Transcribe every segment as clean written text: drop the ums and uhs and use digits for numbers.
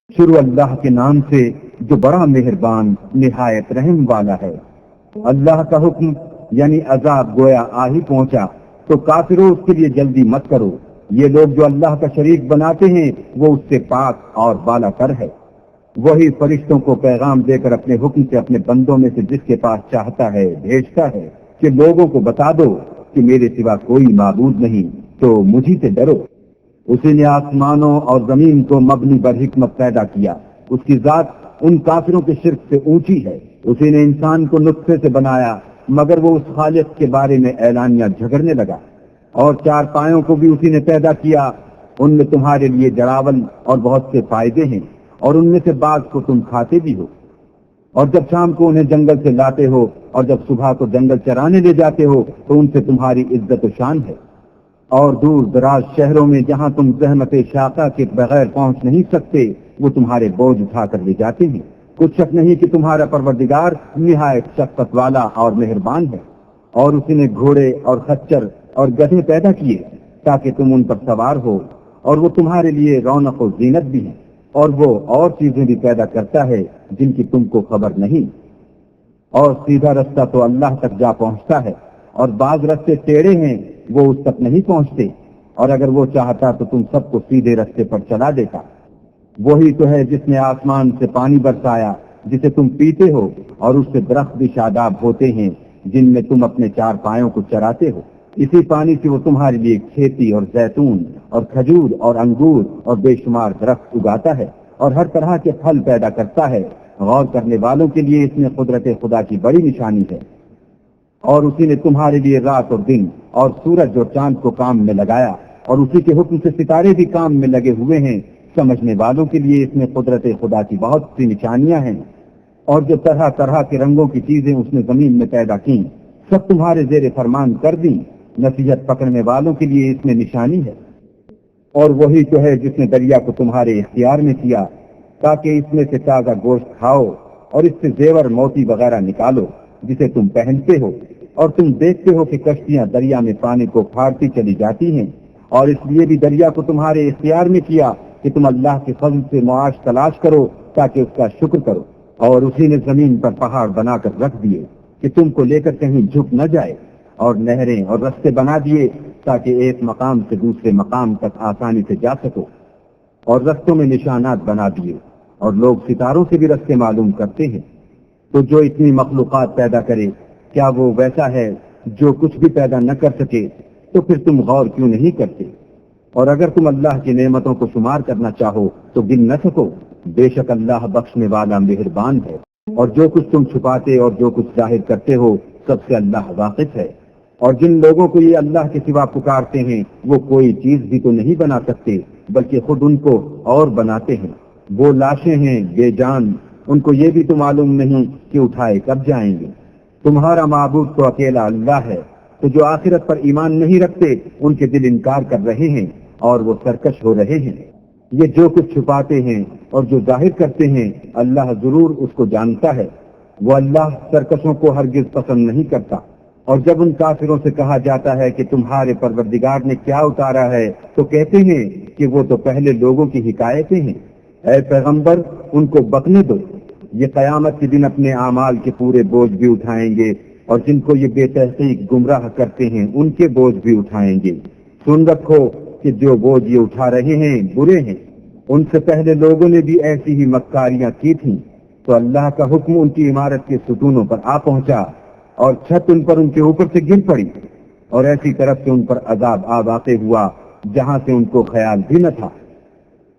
شروع اللہ کے نام سے جو بڑا مہربان نہایت رحم والا ہے۔ اللہ کا حکم یعنی عذاب گویا آ ہی پہنچا تو کافروں اس کے لیے جلدی مت کرو۔ یہ لوگ جو اللہ کا شریک بناتے ہیں وہ اس سے پاک اور بالا تر ہے۔ وہی فرشتوں کو پیغام دے کر اپنے حکم سے اپنے بندوں میں سے جس کے پاس چاہتا ہے بھیجتا ہے کہ لوگوں کو بتا دو کہ میرے سوا کوئی معبود نہیں تو مجھی سے ڈرو۔ اسی نے آسمانوں اور زمین کو مبنی بر حکمت پیدا کیا۔ اس کی ذات ان کافروں کے شرک سے اونچی ہے۔ اسی نے انسان کو نطفے سے بنایا مگر وہ اس خالق کے بارے میں اعلانیہ جھگڑنے لگا۔ اور چار پایوں کو بھی اسی نے پیدا کیا، ان میں تمہارے لیے جڑاول اور بہت سے فائدے ہیں، اور ان میں سے بعض کو تم کھاتے بھی ہو۔ اور جب شام کو انہیں جنگل سے لاتے ہو اور جب صبح کو جنگل چرانے لے جاتے ہو تو ان سے تمہاری عزت و شان ہے۔ اور دور دراز شہروں میں جہاں تم زحمت شاقہ کے بغیر پہنچ نہیں سکتے وہ تمہارے بوجھ اٹھا کر لے جاتے ہیں۔ کچھ شک نہیں کہ تمہارا پروردگار نہایت شفقت والا اور مہربان ہے۔ اور اسی نے گھوڑے اور خچر اور گدھے پیدا کیے تاکہ تم ان پر سوار ہو، اور وہ تمہارے لیے رونق و زینت بھی ہیں۔ اور وہ اور چیزیں بھی پیدا کرتا ہے جن کی تم کو خبر نہیں۔ اور سیدھا رستہ تو اللہ تک جا پہنچتا ہے، اور بعض رستے ٹیڑھے ہیں وہ اس تک نہیں پہنچتے، اور اگر وہ چاہتا تو تم سب کو سیدھے رستے پر چلا دیتا۔ وہی تو ہے جس نے آسمان سے پانی برسایا جسے تم پیتے ہو، اور اس سے درخت بھی شاداب ہوتے ہیں جن میں تم اپنے چار پایوں کو چراتے ہو۔ اسی پانی سے وہ تمہارے لیے کھیتی اور زیتون اور کھجور اور انگور اور بے شمار درخت اگاتا ہے، اور ہر طرح کے پھل پیدا کرتا ہے۔ غور کرنے والوں کے لیے اس میں قدرت خدا کی بڑی نشانی ہے۔ اور اسی نے تمہارے لیے رات اور دن اور سورج اور چاند کو کام میں لگایا، اور اسی کے حکم سے ستارے بھی کام میں لگے ہوئے ہیں۔ سمجھنے والوں کے لیے اس میں قدرت خدا کی بہت سی نشانیاں ہیں۔ اور جو طرح طرح کے رنگوں کی چیزیں اس نے زمین میں پیدا کی سب تمہارے زیر فرمان کر دی۔ نصیحت پکڑنے والوں کے لیے اس میں نشانی ہے۔ اور وہی تو ہے جس نے دریا کو تمہارے اختیار میں کیا تاکہ اس میں سے تازہ گوشت کھاؤ اور اس سے زیور موتی وغیرہ نکالو جسے تم پہنتے ہو، اور تم دیکھتے ہو کہ کشتیاں دریا میں پانی کو پھاڑتی چلی جاتی ہیں۔ اور اس لیے بھی دریا کو تمہارے اختیار میں کیا کہ تم اللہ کے فضل سے معاش تلاش کرو تاکہ اس کا شکر کرو۔ اور اسی نے زمین پر پہاڑ بنا کر رکھ دیے کہ تم کو لے کر کہیں جھک نہ جائے، اور نہریں اور رستے بنا دیے تاکہ ایک مقام سے دوسرے مقام تک آسانی سے جا سکو، اور رستوں میں نشانات بنا دیے، اور لوگ ستاروں سے بھی رستے معلوم کرتے ہیں۔ تو جو اتنی مخلوقات پیدا کرے کیا وہ ویسا ہے جو کچھ بھی پیدا نہ کر سکے؟ تو پھر تم غور کیوں نہیں کرتے؟ اور اگر تم اللہ کی نعمتوں کو شمار کرنا چاہو تو گن نہ سکو۔ بے شک اللہ بخشنے والا مہربان ہے۔ اور جو کچھ تم چھپاتے اور جو کچھ ظاہر کرتے ہو سب سے اللہ واقف ہے۔ اور جن لوگوں کو یہ اللہ کے سوا پکارتے ہیں وہ کوئی چیز بھی تو نہیں بنا سکتے بلکہ خود ان کو اور بناتے ہیں۔ وہ لاشیں ہیں بے جان، ان کو یہ بھی تو معلوم نہیں کہ اٹھائے کب جائیں گے۔ تمہارا معبود تو اکیلا اللہ ہے، تو جو آخرت پر ایمان نہیں رکھتے ان کے دل انکار کر رہے ہیں اور وہ سرکش ہو رہے ہیں۔ یہ جو کچھ چھپاتے ہیں اور جو ظاہر کرتے ہیں اللہ ضرور اس کو جانتا ہے۔ وہ اللہ سرکشوں کو ہرگز پسند نہیں کرتا۔ اور جب ان کافروں سے کہا جاتا ہے کہ تمہارے پروردگار نے کیا اتارا ہے تو کہتے ہیں کہ وہ تو پہلے لوگوں کی حکایتیں ہیں۔ اے پیغمبر ان کو بکنے دو، یہ قیامت کے دن اپنے اعمال کے پورے بوجھ بھی اٹھائیں گے، اور جن کو یہ بے تحقیق گمراہ کرتے ہیں ان کے بوجھ بھی اٹھائیں گے۔ سن رکھو کہ جو بوجھ یہ اٹھا رہے ہیں برے ہیں، ان سے پہلے لوگوں نے بھی ایسی ہی مکاریاں کی تھیں، تو اللہ کا حکم ان کی عمارت کے ستونوں پر آ پہنچا اور چھت ان پر ان کے اوپر سے گر پڑی، اور ایسی طرف سے ان پر عذاب آ واقع ہوا جہاں سے ان کو خیال بھی نہ تھا۔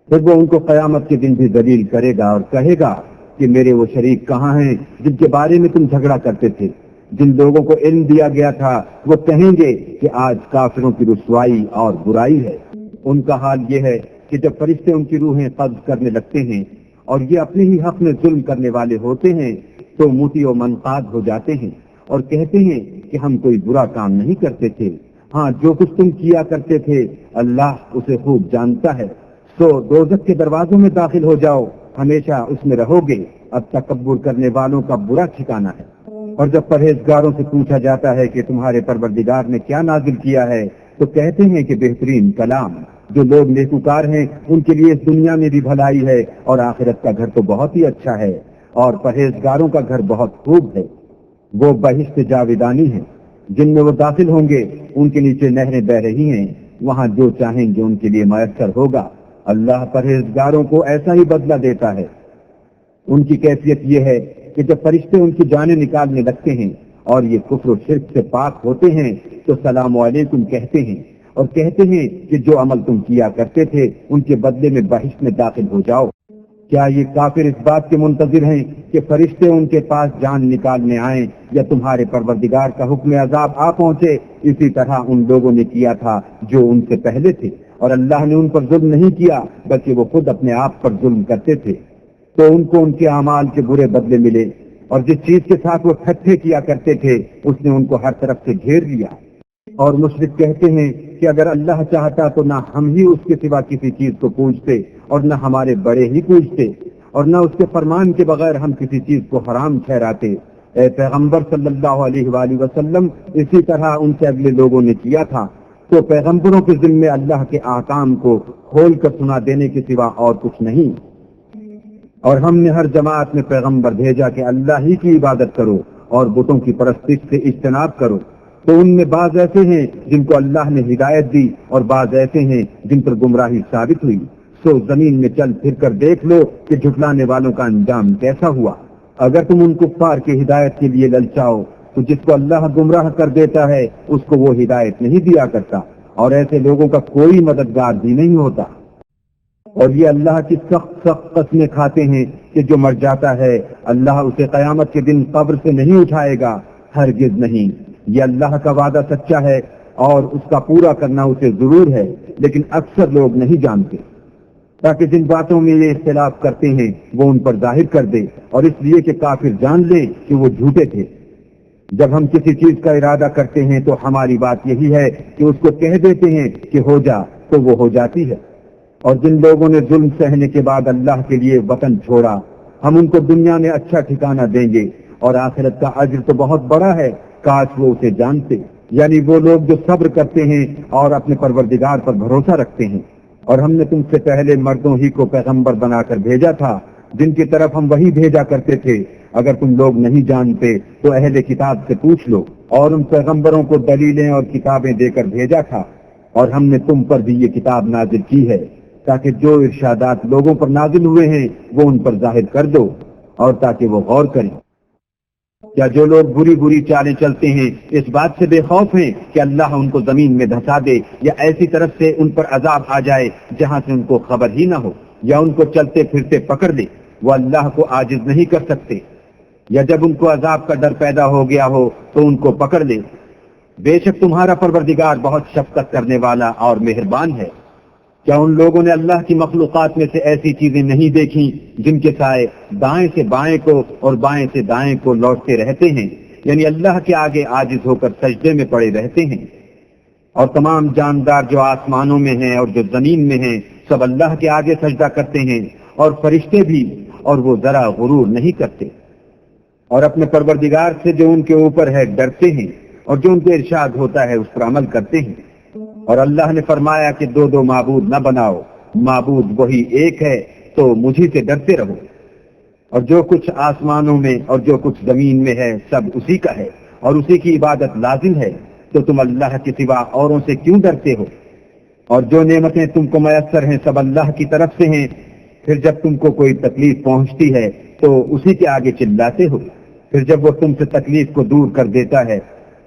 پھر وہ ان کو قیامت کے دن بھی ذلیل کرے گا اور کہے گا کہ میرے وہ شریک کہاں ہیں جن کے بارے میں تم جھگڑا کرتے تھے؟ جن لوگوں کو علم دیا گیا تھا وہ کہیں گے کہ آج کافروں کی رسوائی اور برائی ہے۔ ان کا حال یہ ہے کہ جب فرشتے ان کی روحیں قبض کرنے لگتے ہیں اور یہ اپنے ہی حق میں ظلم کرنے والے ہوتے ہیں تو موتی و منقاد ہو جاتے ہیں اور کہتے ہیں کہ ہم کوئی برا کام نہیں کرتے تھے، ہاں جو کچھ تم کیا کرتے تھے اللہ اسے خوب جانتا ہے۔ سو دوزخ کے دروازوں میں داخل ہو جاؤ، ہمیشہ اس میں رہو گے، اب تکبر کرنے والوں کا برا ٹھکانہ ہے۔ اور جب پرہیزگاروں سے پوچھا جاتا ہے کہ تمہارے پروردگار نے کیا نازل کیا ہے تو کہتے ہیں کہ بہترین کلام، جو لوگ نیکوکار ہیں ان کے لیے اس دنیا میں بھی بھلائی ہے اور آخرت کا گھر تو بہت ہی اچھا ہے، اور پرہیزگاروں کا گھر بہت خوب ہے۔ وہ بہشت جاویدانی ہیں جن میں وہ داخل ہوں گے، ان کے نیچے نہریں بہ رہی ہیں، وہاں جو چاہیں گے ان کے لیے میسر ہوگا۔ اللہ پرہیزگاروں کو ایسا ہی بدلہ دیتا ہے۔ ان کی کیفیت یہ ہے کہ جب فرشتے ان کی جانیں نکالنے لگتے ہیں اور یہ کفر و شرک سے پاک ہوتے ہیں تو سلام علیکم کہتے ہیں اور کہتے ہیں کہ جو عمل تم کیا کرتے تھے ان کے بدلے میں بہشت میں داخل ہو جاؤ۔ کیا یہ کافر اس بات کے منتظر ہیں کہ فرشتے ان کے پاس جان نکالنے آئیں یا تمہارے پروردگار کا حکم عذاب آ پہنچے؟ اسی طرح ان لوگوں نے کیا تھا جو ان سے پہلے تھے، اور اللہ نے ان پر ظلم نہیں کیا بلکہ وہ خود اپنے آپ پر ظلم کرتے تھے۔ تو ان کو ان کے اعمال کے برے بدلے ملے، اور جس چیز کے ساتھ وہ ٹھٹھے کیا کرتے تھے اس نے ان کو ہر طرف سے گھیر لیا۔ اور مشرک کہتے ہیں کہ اگر اللہ چاہتا تو نہ ہم ہی اس کے سوا کسی چیز کو پوجتے اور نہ ہمارے بڑے ہی پوجتے، اور نہ اس کے فرمان کے بغیر ہم کسی چیز کو حرام ٹھہراتے۔ اے پیغمبر صلی اللہ علیہ وآلہ وسلم، اسی طرح ان سے اگلے لوگوں نے کیا تھا، تو پیغمبروں کے ذمے اللہ کے احکام کو کھول کر سنا دینے کے سوا اور کچھ نہیں۔ اور ہم نے ہر جماعت میں پیغمبر بھیجا کہ اللہ ہی کی عبادت کرو اور بتوں کی پرستش سے اجتناب کرو۔ تو ان میں بعض ایسے ہیں جن کو اللہ نے ہدایت دی اور بعض ایسے ہیں جن پر گمراہی ثابت ہوئی۔ سو زمین میں چل پھر کر دیکھ لو کہ جھٹلانے والوں کا انجام کیسا ہوا۔ اگر تم ان کفار کی ہدایت کے لیے للچاؤ تو جس کو اللہ گمراہ کر دیتا ہے اس کو وہ ہدایت نہیں دیا کرتا، اور ایسے لوگوں کا کوئی مددگار بھی نہیں ہوتا۔ اور یہ اللہ کی سخت قسمیں کھاتے ہیں کہ جو مر جاتا ہے اللہ اسے قیامت کے دن قبر سے نہیں اٹھائے گا، ہرگز نہیں۔ یہ اللہ کا وعدہ سچا ہے اور اس کا پورا کرنا اسے ضرور ہے، لیکن اکثر لوگ نہیں جانتے۔ تاکہ جن باتوں میں یہ اختلاف کرتے ہیں وہ ان پر ظاہر کر دے، اور اس لیے کہ کافر جان لیں کہ وہ جھوٹے تھے۔ جب ہم کسی چیز کا ارادہ کرتے ہیں تو ہماری بات یہی ہے کہ اس کو کہہ دیتے ہیں کہ ہو جا، تو وہ ہو جاتی ہے۔ اور جن لوگوں نے ظلم سہنے کے بعد اللہ کے لیے وطن چھوڑا، ہم ان کو دنیا میں اچھا ٹھکانہ دیں گے، اور آخرت کا اجر تو بہت بڑا ہے، کاش وہ اسے جانتے۔ یعنی وہ لوگ جو صبر کرتے ہیں اور اپنے پروردگار پر بھروسہ رکھتے ہیں۔ اور ہم نے تم سے پہلے مردوں ہی کو پیغمبر بنا کر بھیجا تھا جن کی طرف ہم وہی بھیجا کرتے تھے۔ اگر تم لوگ نہیں جانتے تو اہل کتاب سے پوچھ لو، اور ان پیغمبروں کو دلیلیں اور کتابیں دے کر بھیجا تھا، اور ہم نے تم پر بھی یہ کتاب نازل کی ہے تاکہ جو ارشادات لوگوں پر نازل ہوئے ہیں وہ ان پر ظاہر کر دو، اور تاکہ وہ غور کریں۔ کیا جو لوگ بری بری چالیں چلتے ہیں اس بات سے بے خوف ہیں کہ اللہ ان کو زمین میں دھسا دے، یا ایسی طرف سے ان پر عذاب آ جائے جہاں سے ان کو خبر ہی نہ ہو، یا ان کو چلتے پھرتے پکڑ لے؟ وہ اللہ کو عاجز نہیں کر سکتے۔ یا جب ان کو عذاب کا ڈر پیدا ہو گیا ہو تو ان کو پکڑ لے۔ بے شک تمہارا پروردگار بہت شفقت کرنے والا اور مہربان ہے۔ کیا ان لوگوں نے اللہ کی مخلوقات میں سے ایسی چیزیں نہیں دیکھی جن کے سائے دائیں سے بائیں کو اور بائیں سے دائیں کو لوٹتے رہتے ہیں، یعنی اللہ کے آگے عاجز ہو کر سجدے میں پڑے رہتے ہیں؟ اور تمام جاندار جو آسمانوں میں ہیں اور جو زمین میں ہیں سب اللہ کے آگے سجدہ کرتے ہیں، اور فرشتے بھی، اور وہ ذرا غرور نہیں کرتے، اور اپنے پروردگار سے جو ان کے اوپر ہے ڈرتے ہیں، اور جو ان کے ارشاد ہوتا ہے اس پر عمل کرتے ہیں۔ اور اللہ نے فرمایا کہ دو دو معبود نہ بناؤ، معبود وہی ایک ہے، تو مجھے سے ڈرتے رہو۔ اور جو کچھ آسمانوں میں اور جو کچھ زمین میں ہے سب اسی کا ہے، اور اسی کی عبادت لازم ہے، تو تم اللہ کے سوا اوروں سے کیوں ڈرتے ہو؟ اور جو نعمتیں تم کو میسر ہیں سب اللہ کی طرف سے ہیں۔ پھر جب تم کو کوئی تکلیف پہنچتی ہے تو اسی کے آگے چلاتے ہو، پھر جب وہ تم سے تکلیف کو دور کر دیتا ہے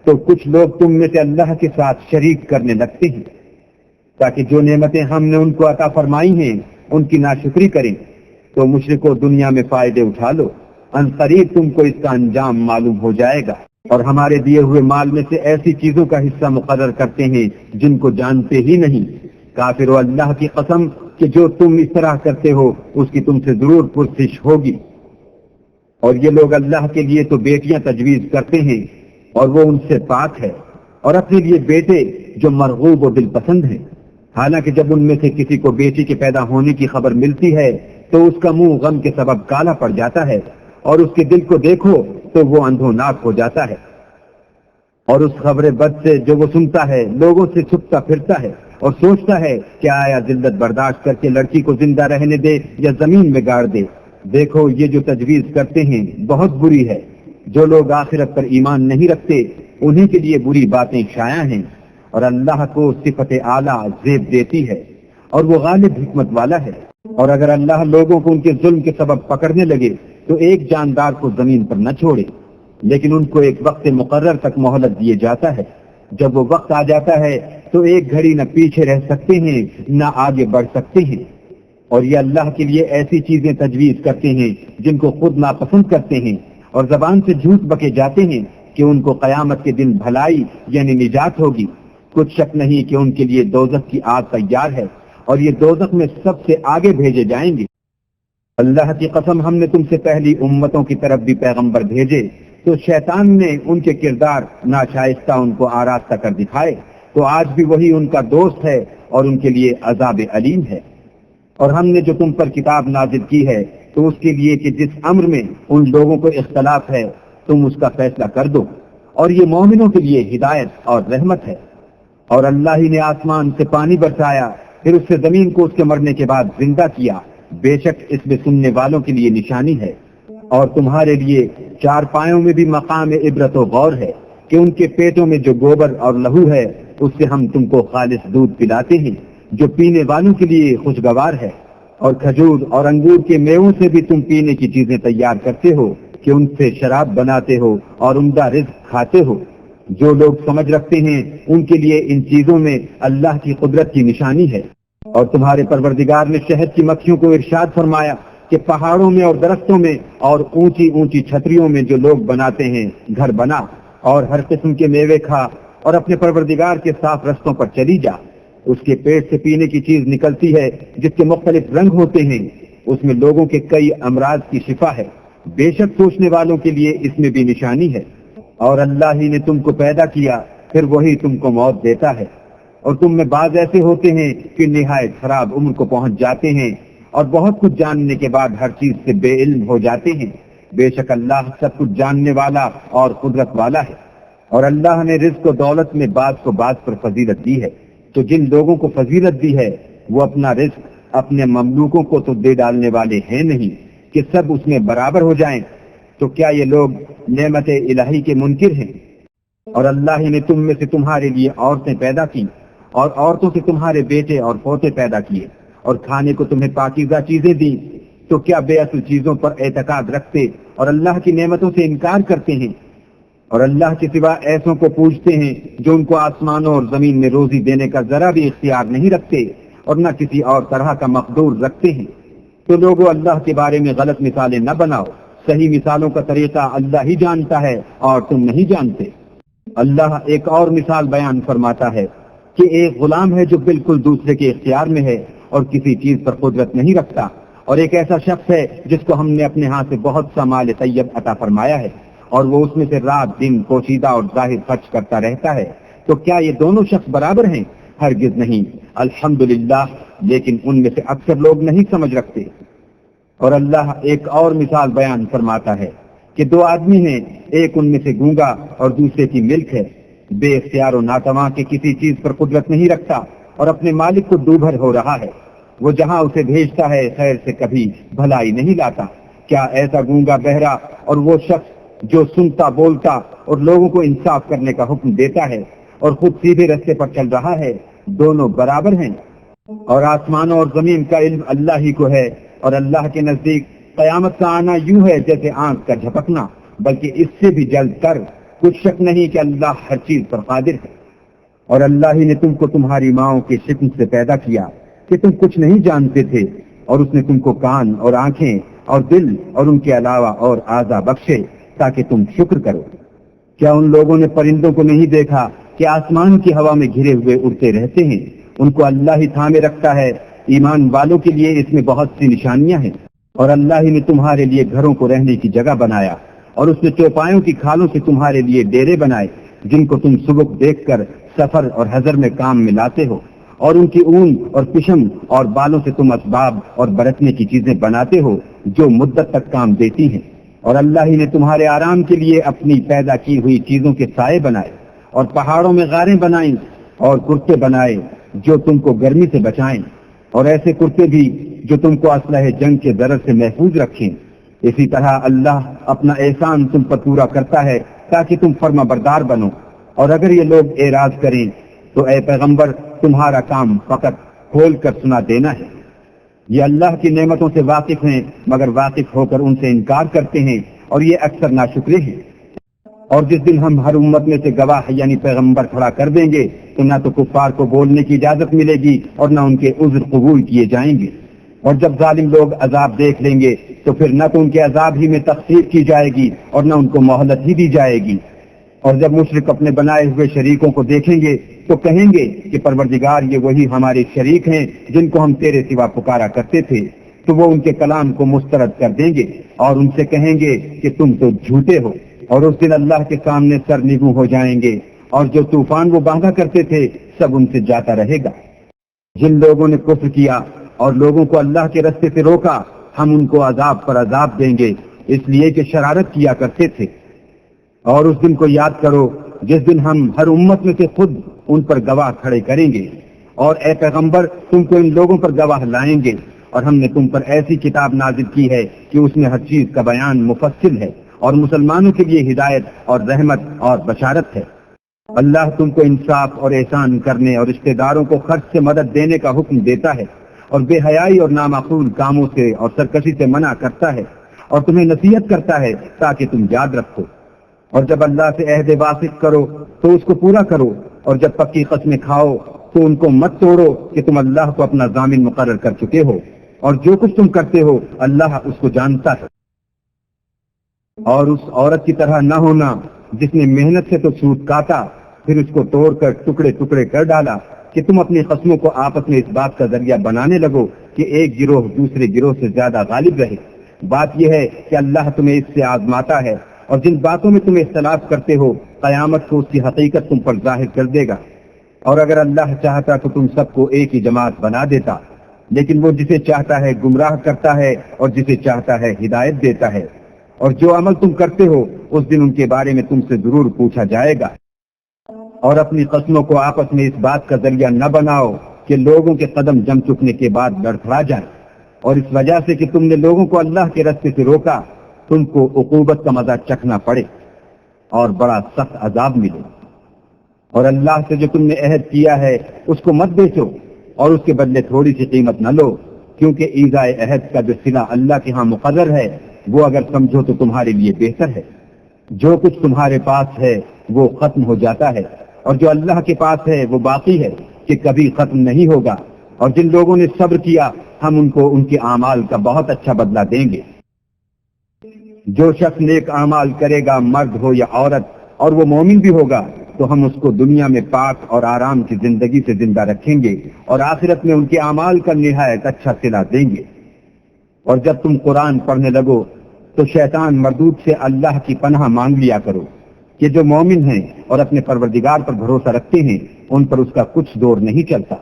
تو کچھ لوگ تم میں سے اللہ کے ساتھ شریک کرنے لگتے ہیں، تاکہ جو نعمتیں ہم نے ان کو عطا فرمائی ہیں ان کی ناشکری کریں۔ تو مشرکو دنیا میں فائدے اٹھا لو، ان قریب تم کو اس کا انجام معلوم ہو جائے گا۔ اور ہمارے دیے ہوئے مال میں سے ایسی چیزوں کا حصہ مقرر کرتے ہیں جن کو جانتے ہی نہیں۔ کافرو اللہ کی قسم کہ جو تم اس طرح کرتے ہو اس کی تم سے ضرور پرسش ہوگی۔ اور یہ لوگ اللہ کے لیے تو بیٹیاں تجویز کرتے ہیں اور وہ ان سے پاک ہے، اور اپنے لیے بیٹے جو مرغوب و دل پسند ہیں، حالانکہ جب ان میں سے کسی کو بیٹی کے پیدا ہونے کی خبر ملتی ہے تو اس کا منہ غم کے سبب کالا پڑ جاتا ہے، اور اس کے دل کو دیکھو تو وہ اندھوناک ہو جاتا ہے۔ اور اس خبر بد سے جو وہ سنتا ہے لوگوں سے چھپتا پھرتا ہے، اور سوچتا ہے کہ آیا ذلت برداشت کر کے لڑکی کو زندہ رہنے دے یا زمین میں گاڑ دے۔ دیکھو یہ جو تجویز کرتے ہیں بہت بری ہے۔ جو لوگ آخرت پر ایمان نہیں رکھتے انہیں کے لیے بری باتیں شائع ہیں، اور اللہ کو صفت اعلیٰ زیب دیتی ہے اور وہ غالب حکمت والا ہے۔ اور اگر اللہ لوگوں کو ان کے ظلم کے سبب پکڑنے لگے تو ایک جاندار کو زمین پر نہ چھوڑے، لیکن ان کو ایک وقت مقرر تک مہلت دیے جاتا ہے۔ جب وہ وقت آ جاتا ہے تو ایک گھڑی نہ پیچھے رہ سکتے ہیں نہ آگے بڑھ سکتے ہیں۔ اور یہ اللہ کے لیے ایسی چیزیں تجویز کرتے ہیں جن کو خود ناپسند کرتے ہیں، اور زبان سے جھوٹ بکے جاتے ہیں کہ ان کو قیامت کے دن بھلائی یعنی نجات ہوگی۔ کچھ شک نہیں کہ ان کے لیے دوزخ کی آگ تیار ہے، اور یہ دوزخ میں سب سے آگے بھیجے جائیں گے۔ اللہ کی قسم، ہم نے تم سے پہلی امتوں کی طرف بھی پیغمبر بھیجے، تو شیطان نے ان کے کردار ناشائستہ ان کو آراستہ کر دکھائے، تو آج بھی وہی ان کا دوست ہے اور ان کے لیے عذاب علیم ہے۔ اور ہم نے جو تم پر کتاب نازل کی ہے تو اس کے لیے کہ جس امر میں ان لوگوں کو اختلاف ہے تم اس کا فیصلہ کر دو، اور یہ مومنوں کے لیے ہدایت اور رحمت ہے۔ اور اللہ ہی نے آسمان سے پانی برسایا، پھر اس سے زمین کو اس کے مرنے کے بعد زندہ کیا، بے شک اس میں سننے والوں کے لیے نشانی ہے۔ اور تمہارے لیے چار پایوں میں بھی مقام عبرت و غور ہے کہ ان کے پیٹوں میں جو گوبر اور لہو ہے اس سے ہم تم کو خالص دودھ پلاتے ہیں جو پینے والوں کے لیے خوشگوار ہے، اور کھجور اور انگور کے میووں سے بھی تم پینے کی چیزیں تیار کرتے ہو کہ ان سے شراب بناتے ہو اور عمدہ رزق کھاتے ہو۔ جو لوگ سمجھ رکھتے ہیں ان کے لیے ان چیزوں میں اللہ کی قدرت کی نشانی ہے۔ اور تمہارے پروردگار نے شہد کی مکھیوں کو ارشاد فرمایا کہ پہاڑوں میں اور درختوں میں اور اونچی اونچی چھتریوں میں جو لوگ بناتے ہیں گھر بنا، اور ہر قسم کے میوے کھا اور اپنے پروردگار کے صاف رستوں پر چلی جا۔ اس کے پیٹ سے پینے کی چیز نکلتی ہے جس کے مختلف رنگ ہوتے ہیں، اس میں لوگوں کے کئی امراض کی شفا ہے، بے شک سوچنے والوں کے لیے اس میں بھی نشانی ہے۔ اور اللہ ہی نے تم کو پیدا کیا، پھر وہی تم کو موت دیتا ہے، اور تم میں بعض ایسے ہوتے ہیں کہ نہایت خراب عمر کو پہنچ جاتے ہیں اور بہت کچھ جاننے کے بعد ہر چیز سے بے علم ہو جاتے ہیں۔ بے شک اللہ سب کچھ جاننے والا اور قدرت والا ہے۔ اور اللہ نے رزق و دولت میں بعض کو بعض پر فضیلت دی ہے، تو جن لوگوں کو فضیلت دی ہے وہ اپنا رزق اپنے مملوکوں کو تو دے ڈالنے والے ہیں نہیں کہ سب اس میں برابر ہو جائیں، تو کیا یہ لوگ نعمت الہی کے منکر ہیں؟ اور اللہ ہی نے تم میں سے تمہارے لیے عورتیں پیدا کی اور عورتوں سے تمہارے بیٹے اور پوتے پیدا کیے اور کھانے کو تمہیں پاکیزہ چیزیں دی، تو کیا بے اصل چیزوں پر اعتقاد رکھتے اور اللہ کی نعمتوں سے انکار کرتے ہیں؟ اور اللہ کے سوا ایسوں کو پوچھتے ہیں جو ان کو آسمانوں اور زمین میں روزی دینے کا ذرا بھی اختیار نہیں رکھتے اور نہ کسی اور طرح کا مقدور رکھتے ہیں۔ تو لوگوں اللہ کے بارے میں غلط مثالیں نہ بناؤ، صحیح مثالوں کا طریقہ اللہ ہی جانتا ہے اور تم نہیں جانتے۔ اللہ ایک اور مثال بیان فرماتا ہے کہ ایک غلام ہے جو بالکل دوسرے کے اختیار میں ہے اور کسی چیز پر قدرت نہیں رکھتا، اور ایک ایسا شخص ہے جس کو ہم نے اپنے ہاتھ سے بہت سا مال طیب عطا فرمایا ہے اور وہ اس میں سے رات دن پوشیدہ اور ظاہر خرچ کرتا رہتا ہے، تو کیا یہ دونوں شخص برابر ہیں؟ ہرگز نہیں، الحمدللہ، لیکن ان میں سے اکثر لوگ نہیں سمجھ رکھتے۔ اور اللہ ایک اور مثال بیان فرماتا ہے کہ دو آدمی ہیں، ایک ان میں سے گونگا اور دوسرے کی ملک ہے، بے اختیار و ناتواں کے کسی چیز پر قدرت نہیں رکھتا اور اپنے مالک کو دوبھر ہو رہا ہے، وہ جہاں اسے بھیجتا ہے خیر سے کبھی بھلائی نہیں لاتا۔ کیا ایسا گونگا بہرا اور وہ شخص جو سنتا بولتا اور لوگوں کو انصاف کرنے کا حکم دیتا ہے اور خود سیدھے رستے پر چل رہا ہے، دونوں برابر ہیں؟ اور آسمانوں اور زمین کا علم اللہ ہی کو ہے، اور اللہ کے نزدیک قیامت کا آنا یوں ہے جیسے آنکھ کا جھپکنا، بلکہ اس سے بھی جلد کر۔ کچھ شک نہیں کہ اللہ ہر چیز پر قادر ہے۔ اور اللہ ہی نے تم کو تمہاری ماؤں کے شکم سے پیدا کیا کہ تم کچھ نہیں جانتے تھے، اور اس نے تم کو کان اور آنکھیں اور دل اور ان کے علاوہ اور اعضاء بخشے تاکہ تم شکر کرو۔ کیا ان لوگوں نے پرندوں کو نہیں دیکھا کہ آسمان کی ہوا میں گھرے ہوئے اڑتے رہتے ہیں؟ ان کو اللہ ہی تھامے رکھتا ہے۔ ایمان والوں کے لیے اس میں بہت سی نشانیاں ہیں۔ اور اللہ ہی نے تمہارے لیے گھروں کو رہنے کی جگہ بنایا، اور اس نے چوپایوں کی کھالوں سے تمہارے لیے ڈیرے بنائے جن کو تم سبک دیکھ کر سفر اور حضر میں کام میں لاتے ہو، اور ان کی اون اور پشم اور بالوں سے تم اسباب اور برتنے کی چیزیں بناتے ہو جو مدت تک کام دیتی ہیں۔ اور اللہ ہی نے تمہارے آرام کے لیے اپنی پیدا کی ہوئی چیزوں کے سائے بنائے، اور پہاڑوں میں غاریں بنائیں اور کرتے بنائے جو تم کو گرمی سے بچائیں، اور ایسے کرتے بھی جو تم کو اسلحہ جنگ کے ضرر سے محفوظ رکھیں۔ اسی طرح اللہ اپنا احسان تم پر پورا کرتا ہے تاکہ تم فرما بردار بنو۔ اور اگر یہ لوگ اعراض کریں تو اے پیغمبر تمہارا کام فقط کھول کر سنا دینا ہے۔ یہ اللہ کی نعمتوں سے واقف ہیں مگر واقف ہو کر ان سے انکار کرتے ہیں، اور یہ اکثر ناشکرے ہیں۔ اور جس دن ہم ہر امت میں سے گواہ یعنی پیغمبر کھڑا کر دیں گے تو نہ تو کفار کو بولنے کی اجازت ملے گی اور نہ ان کے عذر قبول کیے جائیں گے۔ اور جب ظالم لوگ عذاب دیکھ لیں گے تو پھر نہ تو ان کے عذاب ہی میں تخفیف کی جائے گی اور نہ ان کو مہلت ہی دی جائے گی۔ اور جب مشرک اپنے بنائے ہوئے شریکوں کو دیکھیں گے تو کہیں گے کہ پروردگار یہ وہی ہمارے شریک ہیں جن کو ہم تیرے سوا پکارا کرتے تھے، تو وہ ان کے کلام کو مسترد کر دیں گے اور ان سے کہیں گے کہ تم تو جھوٹے ہو۔ اور اس دن اللہ کے سامنے سر نگو ہو جائیں گے، اور جو طوفان وہ باندھا کرتے تھے سب ان سے جاتا رہے گا۔ جن لوگوں نے کفر کیا اور لوگوں کو اللہ کے رستے سے روکا، ہم ان کو عذاب پر عذاب دیں گے، اس لیے کہ شرارت کیا کرتے تھے۔ اور اس دن کو یاد کرو جس دن ہم ہر امت میں سے خود ان پر گواہ کھڑے کریں گے، اور اے پیغمبر تم کو ان لوگوں پر گواہ لائیں گے، اور ہم نے تم پر ایسی کتاب نازل کی ہے کہ اس میں ہر چیز کا بیان مفصل ہے، اور مسلمانوں کے لیے ہدایت اور رحمت اور بشارت ہے۔ اللہ تم کو انصاف اور احسان کرنے اور رشتہ داروں کو خرچ سے مدد دینے کا حکم دیتا ہے، اور بے حیائی اور نامعقول کاموں سے اور سرکشی سے منع کرتا ہے، اور تمہیں نصیحت کرتا ہے تاکہ تم یاد رکھو۔ اور جب اللہ سے عہد واثق کرو تو اس کو پورا کرو، اور جب پکی قسمیں کھاؤ تو ان کو مت توڑو کہ تم اللہ کو اپنا ضامن مقرر کر چکے ہو، اور جو کچھ تم کرتے ہو اللہ اس کو جانتا ہے۔ اور اس عورت کی طرح نہ ہونا جس نے محنت سے تو سود کاٹا پھر اس کو توڑ کر ٹکڑے ٹکڑے کر ڈالا، کہ تم اپنی قسموں کو آپس میں اس بات کا ذریعہ بنانے لگو کہ ایک گروہ دوسرے گروہ سے زیادہ غالب رہے۔ بات یہ ہے کہ اللہ تمہیں اس سے آزماتا ہے، اور جن باتوں میں تم اختلاف کرتے ہو قیامت کو اس کی حقیقت تم پر ظاہر کر دے گا۔ اور اگر اللہ چاہتا تو تم سب کو ایک ہی جماعت بنا دیتا، لیکن وہ جسے چاہتا ہے گمراہ کرتا ہے اور جسے چاہتا ہے ہدایت دیتا ہے۔ اور جو عمل تم کرتے ہو اس دن ان کے بارے میں تم سے ضرور پوچھا جائے گا۔ اور اپنی قسموں کو آپس میں اس بات کا ذریعہ نہ بناؤ کہ لوگوں کے قدم جم چکنے کے بعد لڑکھڑا جائے، اور اس وجہ سے کہ تم نے لوگوں کو اللہ کے راستے سے روکا تم کو عقوبت کا مزہ چکھنا پڑے اور بڑا سخت عذاب ملے۔ اور اللہ سے جو تم نے عہد کیا ہے اس کو مت بیچو، اور اس کے بدلے تھوڑی سی قیمت نہ لو، کیونکہ ایذائے عہد کا جو صلہ اللہ کے ہاں مقرر ہے وہ اگر سمجھو تو تمہارے لیے بہتر ہے۔ جو کچھ تمہارے پاس ہے وہ ختم ہو جاتا ہے، اور جو اللہ کے پاس ہے وہ باقی ہے کہ کبھی ختم نہیں ہوگا۔ اور جن لوگوں نے صبر کیا ہم ان کو ان کے اعمال کا بہت اچھا بدلہ دیں گے۔ جو شخص نیک اعمال کرے گا مرد ہو یا عورت اور وہ مومن بھی ہوگا تو ہم اس کو دنیا میں پاک اور آرام کی زندگی سے زندہ رکھیں گے، اور آخرت میں ان کے اعمال کا نہایت اچھا صلہ دیں گے۔ اور جب تم قرآن پڑھنے لگو تو شیطان مردود سے اللہ کی پناہ مانگ لیا کرو کہ جو مومن ہیں اور اپنے پروردگار پر بھروسہ رکھتے ہیں ان پر اس کا کچھ زور نہیں چلتا۔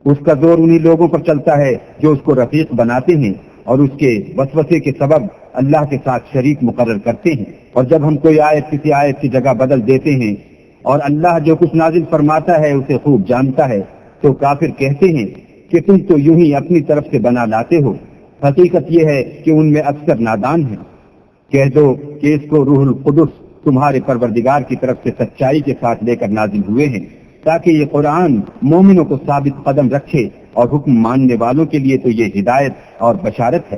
اس کا زور انہی لوگوں پر چلتا ہے جو اس کو رفیق بناتے ہیں اور اس کے وسوسے کے سبب اللہ کے ساتھ شریک مقرر کرتے ہیں۔ اور جب ہم کوئی آیت کسی آیت کی جگہ بدل دیتے ہیں اور اللہ جو کچھ نازل فرماتا ہے اسے خوب جانتا ہے تو کافر کہتے ہیں کہ تم تو یوں ہی اپنی طرف سے بنا لاتے ہو، حقیقت یہ ہے کہ ان میں اکثر نادان ہیں۔ کہہ دو کہ اس کو روح القدس تمہارے پروردگار کی طرف سے سچائی کے ساتھ لے کر نازل ہوئے ہیں تاکہ یہ قرآن مومنوں کو ثابت قدم رکھے، اور حکم ماننے والوں کے لیے تو یہ ہدایت اور بشارت ہے۔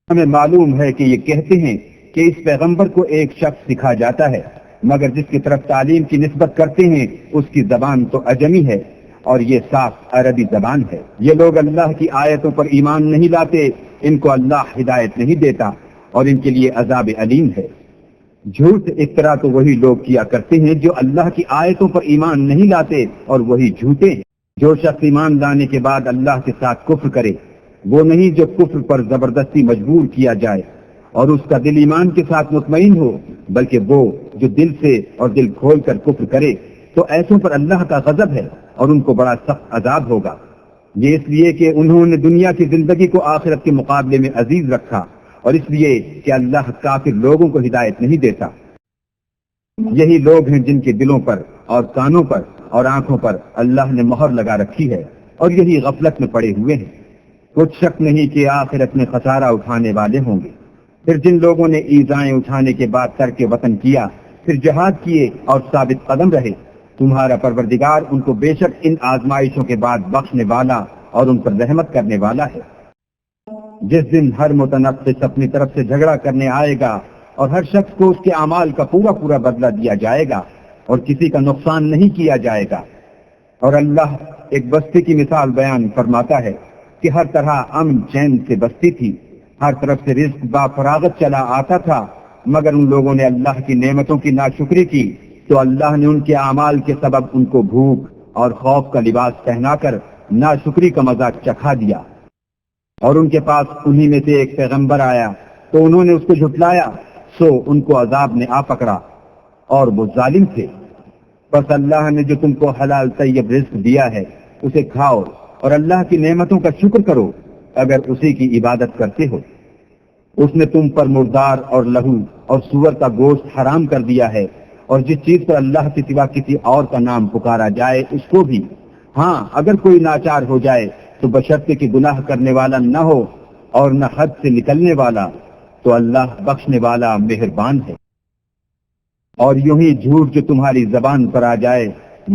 ہمیں معلوم ہے کہ یہ کہتے ہیں کہ اس پیغمبر کو ایک شخص سکھا جاتا ہے، مگر جس کی طرف تعلیم کی نسبت کرتے ہیں اس کی زبان تو اجمی ہے اور یہ صاف عربی زبان ہے۔ یہ لوگ اللہ کی آیتوں پر ایمان نہیں لاتے، ان کو اللہ ہدایت نہیں دیتا اور ان کے لیے عذاب علیم ہے۔ جھوٹ افترا تو وہی لوگ کیا کرتے ہیں جو اللہ کی آیتوں پر ایمان نہیں لاتے اور وہی جھوٹے ہیں۔ جو شخص ایمان لانے کے بعد اللہ کے ساتھ کفر کرے وہ نہیں جو کفر پر زبردستی مجبور کیا جائے اور اس کا دل ایمان کے ساتھ مطمئن ہو، بلکہ وہ جو دل سے اور دل کھول کر کفر کرے تو ایسوں پر اللہ کا غضب ہے اور ان کو بڑا سخت عذاب ہوگا۔ یہ اس لیے کہ انہوں نے دنیا کی زندگی کو آخرت کے مقابلے میں عزیز رکھا، اور اس لیے کہ اللہ کافر لوگوں کو ہدایت نہیں دیتا۔ یہی لوگ ہیں جن کے دلوں پر اور کانوں پر اور آنکھوں پر اللہ نے مہر لگا رکھی ہے اور یہی غفلت میں پڑے ہوئے ہیں۔ کچھ شک نہیں کہ آخرت میں خسارہ اٹھانے والے ہوں گے۔ پھر جن لوگوں نے ایذائیں اٹھانے کے بعد ترک وطن کیا، پھر جہاد کیے اور ثابت قدم رہے، تمہارا پروردگار ان کو بے شک ان آزمائشوں کے بعد بخشنے والا اور ان پر رحمت کرنے والا ہے۔ جس دن ہر متنفس اپنی طرف سے جھگڑا کرنے آئے گا اور ہر شخص کو اس کے اعمال کا پورا پورا بدلہ دیا جائے گا اور کسی کا نقصان نہیں کیا جائے گا۔ اور اللہ ایک بستی کی مثال بیان فرماتا ہے کہ ہر طرح امن چین سے بستی تھی، ہر طرف سے رزق با فراغت چلا آتا تھا، مگر ان لوگوں نے اللہ کی نعمتوں کی ناشکری کی تو اللہ نے ان کے اعمال کے سبب ان کو بھوک اور خوف کا لباس پہنا کر ناشکری کا مزہ چکھا دیا۔ اور ان کے پاس انہی میں سے ایک پیغمبر آیا تو انہوں نے اس کو جھٹلایا، سو ان کو عذاب نے آ پکڑا اور وہ ظالم تھے۔ بس اللہ نے جو تم کو حلال طیب رزق دیا ہے اسے کھاؤ اور اللہ کی نعمتوں کا شکر کرو اگر اسی کی عبادت کرتے ہو۔ اس نے تم پر مردار اور لہو اور سور کا گوشت حرام کر دیا ہے، اور جس چیز پر اللہ کے سوا کسی اور کا نام پکارا جائے اس کو بھی، ہاں اگر کوئی ناچار ہو جائے تو بشرطے کہ گناہ کرنے والا نہ ہو اور نہ حد سے نکلنے والا، تو اللہ بخشنے والا مہربان ہے۔ اور یوں ہی جھوٹ جو تمہاری زبان پر آ جائے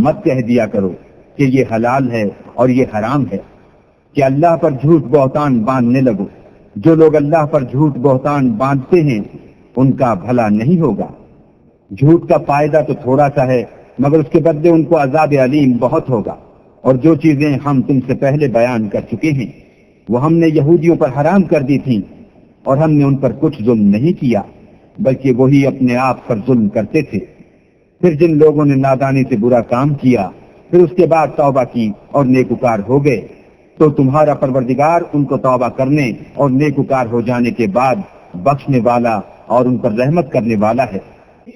مت کہہ دیا کرو کہ یہ حلال ہے اور یہ حرام ہے، کہ اللہ پر جھوٹ بہتان باندھنے لگو۔ جو لوگ اللہ پر جھوٹ بہتان باندھتے ہیں ان کا بھلا نہیں ہوگا۔ جھوٹ کا فائدہ تو تھوڑا سا ہے مگر اس کے بدلے ان کو عذاب علیم بہت ہوگا۔ اور جو چیزیں ہم تم سے پہلے بیان کر چکے ہیں وہ ہم نے یہودیوں پر حرام کر دی تھی، اور ہم نے ان پر کچھ ظلم نہیں کیا بلکہ وہی اپنے آپ پر ظلم کرتے تھے۔ پھر جن لوگوں نے نادانی سے برا کام کیا پھر اس کے بعد توبہ کی اور نیکوکار ہو گئے تو تمہارا پروردگار ان کو توبہ کرنے اور نیکوکار ہو جانے کے بعد بخشنے والا اور ان پر رحمت کرنے والا ہے۔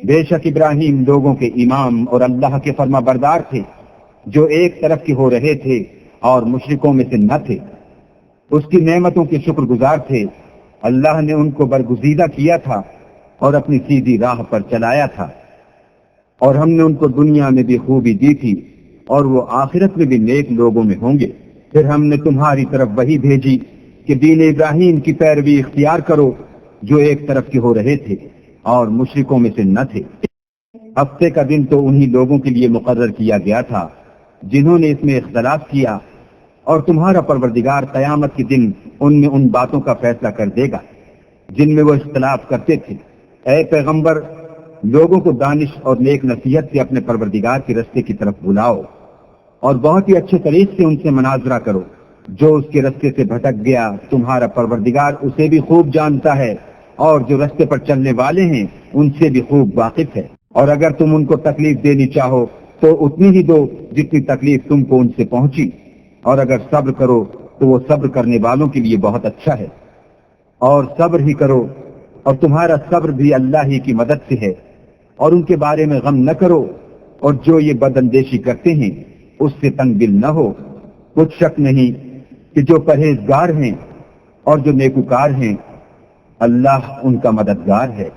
بے شک ابراہیم لوگوں کے امام اور اللہ کے فرما بردار تھے، جو ایک طرف کے ہو رہے تھے اور مشرکوں میں سے نہ تھے۔ اس کی نعمتوں کے شکر گزار تھے۔ اللہ نے ان کو برگزیدہ کیا تھا اور اپنی سیدھی راہ پر چلایا تھا، اور ہم نے ان کو دنیا میں بھی خوبی دی تھی اور وہ آخرت میں بھی نیک لوگوں میں ہوں گے۔ پھر ہم نے تمہاری طرف وہی بھیجی کہ دین ابراہیم کی پیروی اختیار کرو، جو ایک طرف کے ہو رہے تھے اور مشرکوں میں سے نہ تھے۔ ہفتے کا دن تو انہی لوگوں کے لیے مقرر کیا گیا تھا جنہوں نے اس میں اختلاف کیا، اور تمہارا پروردگار قیامت کے دن ان میں ان باتوں کا فیصلہ کر دے گا جن میں وہ اختلاف کرتے تھے۔ اے پیغمبر، لوگوں کو دانش اور نیک نصیحت سے اپنے پروردگار کے رستے کی طرف بلاؤ، اور بہت ہی اچھے طریق سے ان سے مناظرہ کرو۔ جو اس کے رستے سے بھٹک گیا تمہارا پروردگار اسے بھی خوب جانتا ہے، اور جو رستے پر چلنے والے ہیں ان سے بھی خوب واقف ہے۔ اور اگر تم ان کو تکلیف دینی چاہو تو اتنی ہی دو جتنی تکلیف تم کو ان سے پہنچی، اور اگر صبر کرو تو وہ صبر کرنے والوں کے لیے بہت اچھا ہے۔ اور صبر ہی کرو، اور تمہارا صبر بھی اللہ ہی کی مدد سے ہے، اور ان کے بارے میں غم نہ کرو، اور جو یہ بد اندیشی کرتے ہیں اس سے تنگ دل نہ ہو۔ کچھ شک نہیں کہ جو پرہیزگار ہیں اور جو نیکوکار ہیں اللہ ان کا مددگار ہے۔